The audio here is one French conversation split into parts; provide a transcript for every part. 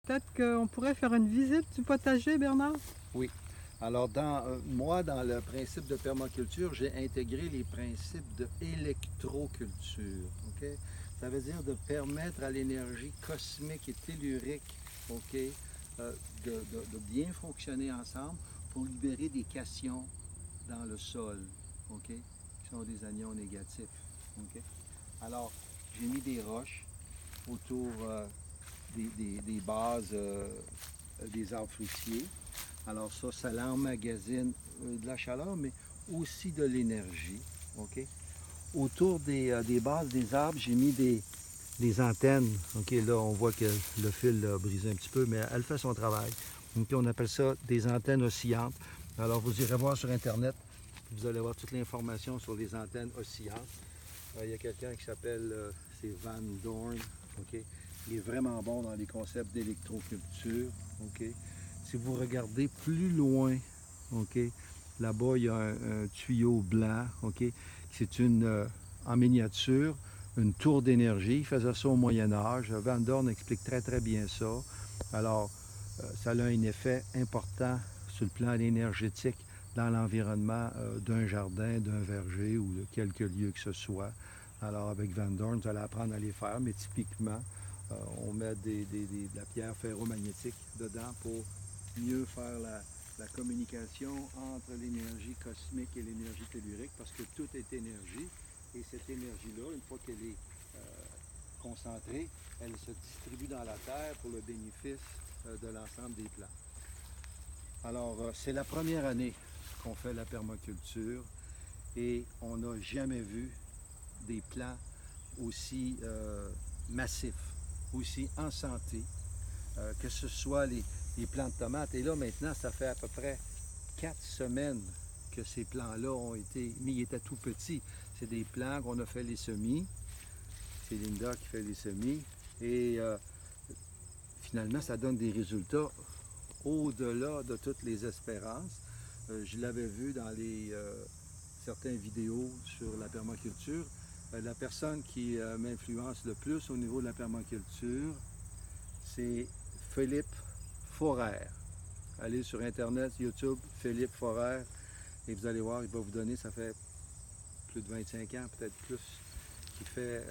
peut-être qu'on pourrait faire une visite du potager, Bernard? Oui. Alors, moi, dans le principe de permaculture, j'ai intégré les principes de électroculture. OK? Ça veut dire de permettre à l'énergie cosmique et tellurique, OK, de bien fonctionner ensemble pour libérer des cations dans le sol, OK, qui sont des anions négatifs. OK? Alors, j'ai mis des roches autour des bases des arbres fruitiers. Alors ça l'emmagasine de la chaleur, mais aussi de l'énergie. OK? Autour des bases des arbres, j'ai mis des antennes. OK, là, on voit que le fil a brisé un petit peu, mais elle fait son travail. OK, on appelle ça des antennes oscillantes. Alors, vous irez voir sur Internet, vous allez voir toute l'information sur les antennes oscillantes. Il y a quelqu'un qui s'appelle, c'est Van Dorn. OK? Il est vraiment bon dans les concepts d'électroculture. OK? Si vous regardez plus loin, OK, là-bas, il y a un tuyau blanc, OK? C'est en miniature, une tour d'énergie. Il faisait ça au Moyen Âge. Van Dorn explique très, très bien ça. Alors, ça a un effet important sur le plan énergétique dans l'environnement d'un jardin, d'un verger ou de quelque lieu que ce soit. Alors, avec Van Dorn, vous allez apprendre à les faire, mais typiquement, on met de la pierre ferromagnétique dedans pour mieux faire la communication entre l'énergie cosmique et l'énergie tellurique, parce que tout est énergie, et cette énergie-là, une fois qu'elle est concentrée, elle se distribue dans la terre pour le bénéfice de l'ensemble des plants. Alors, c'est la première année qu'on fait la permaculture, et on n'a jamais vu des plants aussi massifs, aussi en santé, que ce soit les plants de tomates. Et là, maintenant, ça fait à peu près 4 semaines que ces plants-là ont été mis. Ils étaient tout petits. C'est des plants qu'on a fait les semis. C'est Linda qui fait les semis. Et finalement, ça donne des résultats au-delà de toutes les espérances. Je l'avais vu dans certaines vidéos sur la permaculture. La personne qui m'influence le plus au niveau de la permaculture, c'est Philippe Forêt. Allez sur Internet, YouTube, Philippe Forêt, et vous allez voir, il va vous donner, ça fait plus de 25 ans, peut-être plus, qu'il fait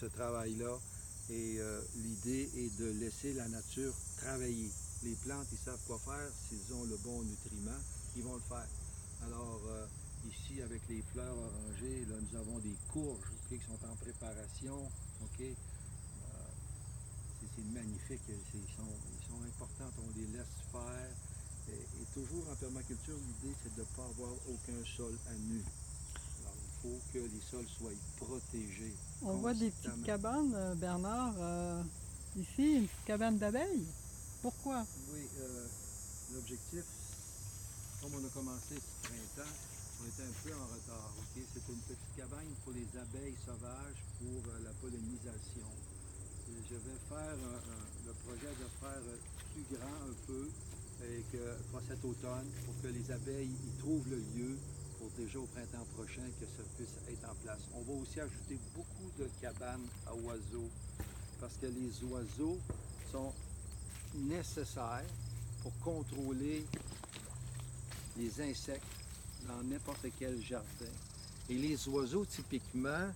ce travail-là. Et l'idée est de laisser la nature travailler. Les plantes, ils savent quoi faire. S'ils ont le bon nutriment, ils vont le faire. Alors, ici, avec les fleurs orangées, là, nous avons des courges, okay, qui sont en préparation. Okay? C'est magnifique. Ils sont importantes. On les laisse faire. Et toujours en permaculture, l'idée, c'est de ne pas avoir aucun sol à nu. Alors, il faut que les sols soient protégés. On voit des petites cabanes, Bernard, ici, une petite cabane d'abeilles. Pourquoi? Oui, l'objectif, comme on a commencé ce printemps, on était un peu en retard. Okay? C'est une petite cabane pour les abeilles sauvages pour la pollinisation. Et je vais faire le projet de faire plus grand un peu et pas cet automne pour que les abeilles y trouvent le lieu pour déjà au printemps prochain que ça puisse être en place. On va aussi ajouter beaucoup de cabanes à oiseaux parce que les oiseaux sont nécessaires pour contrôler les insectes dans n'importe quel jardin. Et les oiseaux, typiquement,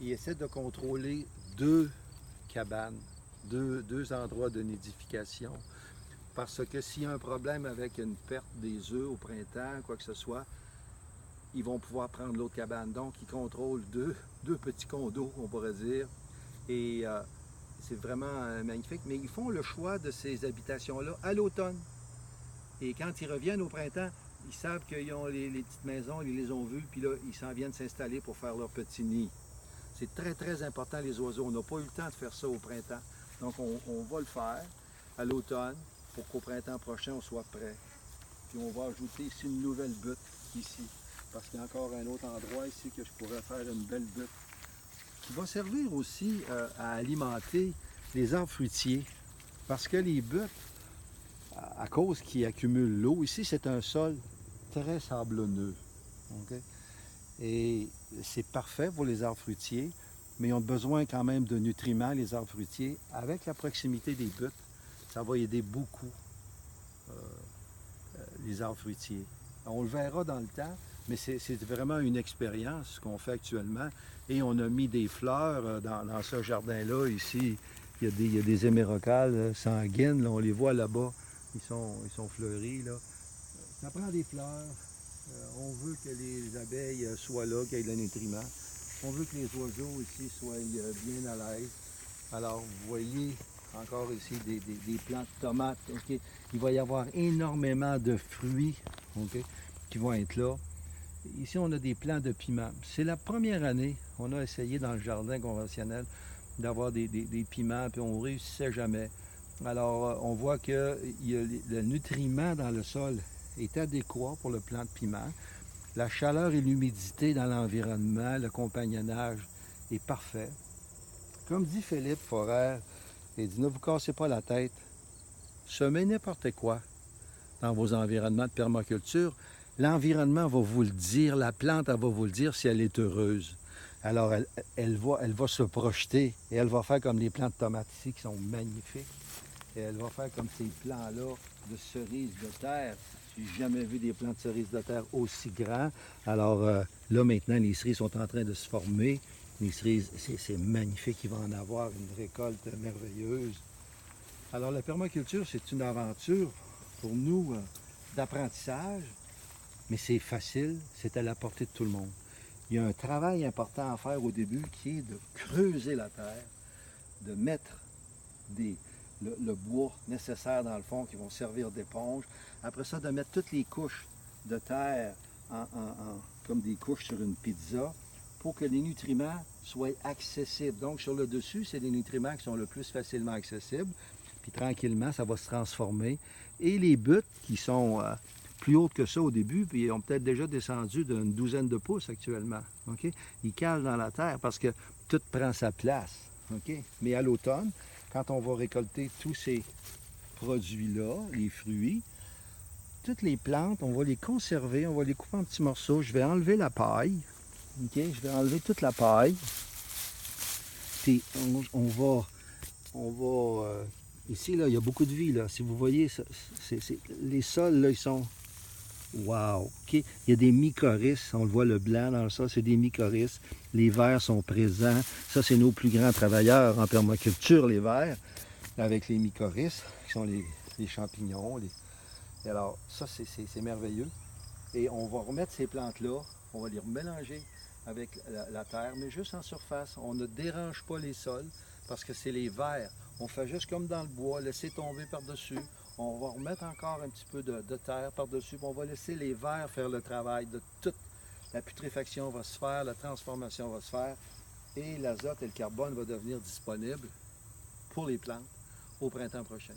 ils essaient de contrôler deux cabanes, deux endroits de nidification. Parce que s'il y a un problème avec une perte des œufs au printemps, quoi que ce soit, ils vont pouvoir prendre l'autre cabane. Donc, ils contrôlent deux petits condos, on pourrait dire. Et c'est vraiment magnifique. Mais ils font le choix de ces habitations-là à l'automne. Et quand ils reviennent au printemps, ils savent qu'ils ont les petites maisons, ils les ont vues, puis là, ils s'en viennent s'installer pour faire leur petit nid. C'est très, très important, les oiseaux. On n'a pas eu le temps de faire ça au printemps. Donc, on va le faire à l'automne pour qu'au printemps prochain, on soit prêt. Puis, on va ajouter ici une nouvelle butte, ici. Parce qu'il y a encore un autre endroit ici que je pourrais faire une belle butte qui va servir aussi à alimenter les arbres fruitiers. Parce que les buttes, à cause qu'ils accumulent l'eau, ici, c'est un sol très sablonneux. Okay? Et c'est parfait pour les arbres fruitiers, mais ils ont besoin quand même de nutriments, les arbres fruitiers. Avec la proximité des buttes, ça va aider beaucoup les arbres fruitiers. On le verra dans le temps, mais c'est vraiment une expérience qu'on fait actuellement. Et on a mis des fleurs dans ce jardin-là. Ici, il y a des hémérocalles sanguines. Là, on les voit là-bas. Ils sont fleuris. Là. Ça prend des fleurs. On veut que les abeilles soient là, qu'il y ait le nutriment. On veut que les oiseaux ici soient bien à l'aise. Alors, vous voyez encore ici des plants de tomates. Okay? Il va y avoir énormément de fruits, okay, qui vont être là. Ici, on a des plants de piments. C'est la première année qu'on a essayé dans le jardin conventionnel d'avoir des piments, puis on ne réussissait jamais. Alors, on voit que le nutriment dans le sol est adéquat pour le plant de piment. La chaleur et l'humidité dans l'environnement, le compagnonnage est parfait. Comme dit Philippe Forêt, il dit, ne vous cassez pas la tête. Semez n'importe quoi dans vos environnements de permaculture. L'environnement va vous le dire, la plante, elle va vous le dire si elle est heureuse. Alors, elle va se projeter et elle va faire comme les plants de tomates ici qui sont magnifiques. Et elle va faire comme ces plants-là de cerises de terre. Je n'ai jamais vu des plants de cerises de terre aussi grands. Alors là, maintenant, les cerises sont en train de se former. Les cerises, c'est magnifique. Il va en avoir une récolte merveilleuse. Alors, la permaculture, c'est une aventure pour nous d'apprentissage, mais c'est facile, c'est à la portée de tout le monde. Il y a un travail important à faire au début qui est de creuser la terre, de mettre le bois nécessaire dans le fond qui vont servir d'éponge. Après ça, de mettre toutes les couches de terre comme des couches sur une pizza pour que les nutriments soient accessibles. Donc, sur le dessus, c'est les nutriments qui sont le plus facilement accessibles. Puis tranquillement, ça va se transformer. Et les buttes qui sont plus hautes que ça au début, puis ils ont peut-être déjà descendu d'une douzaine de pouces actuellement. Okay? Ils calent dans la terre parce que tout prend sa place. Okay? Mais à l'automne, quand on va récolter tous ces produits-là, les fruits, toutes les plantes, on va les conserver, on va les couper en petits morceaux. Je vais enlever la paille. Okay? Je vais enlever toute la paille. Puis on va ici, là, il y a beaucoup de vie. Là. Si vous voyez, les sols, là, ils sont... Wow! Okay? Il y a des mycorhizes. On le voit, le blanc dans le sol, c'est des mycorhizes. Les vers sont présents. Ça, c'est nos plus grands travailleurs en permaculture, les vers, avec les mycorhizes, qui sont les champignons. Et alors, ça, c'est merveilleux. Et on va remettre ces plantes-là, on va les remélanger avec la terre, mais juste en surface. On ne dérange pas les sols parce que c'est les vers. On fait juste comme dans le bois, laisser tomber par-dessus. On va remettre encore un petit peu de terre par-dessus. On va laisser les vers faire le travail de toute. La putréfaction va se faire, la transformation va se faire et l'azote et le carbone vont devenir disponibles pour les plantes au printemps prochain.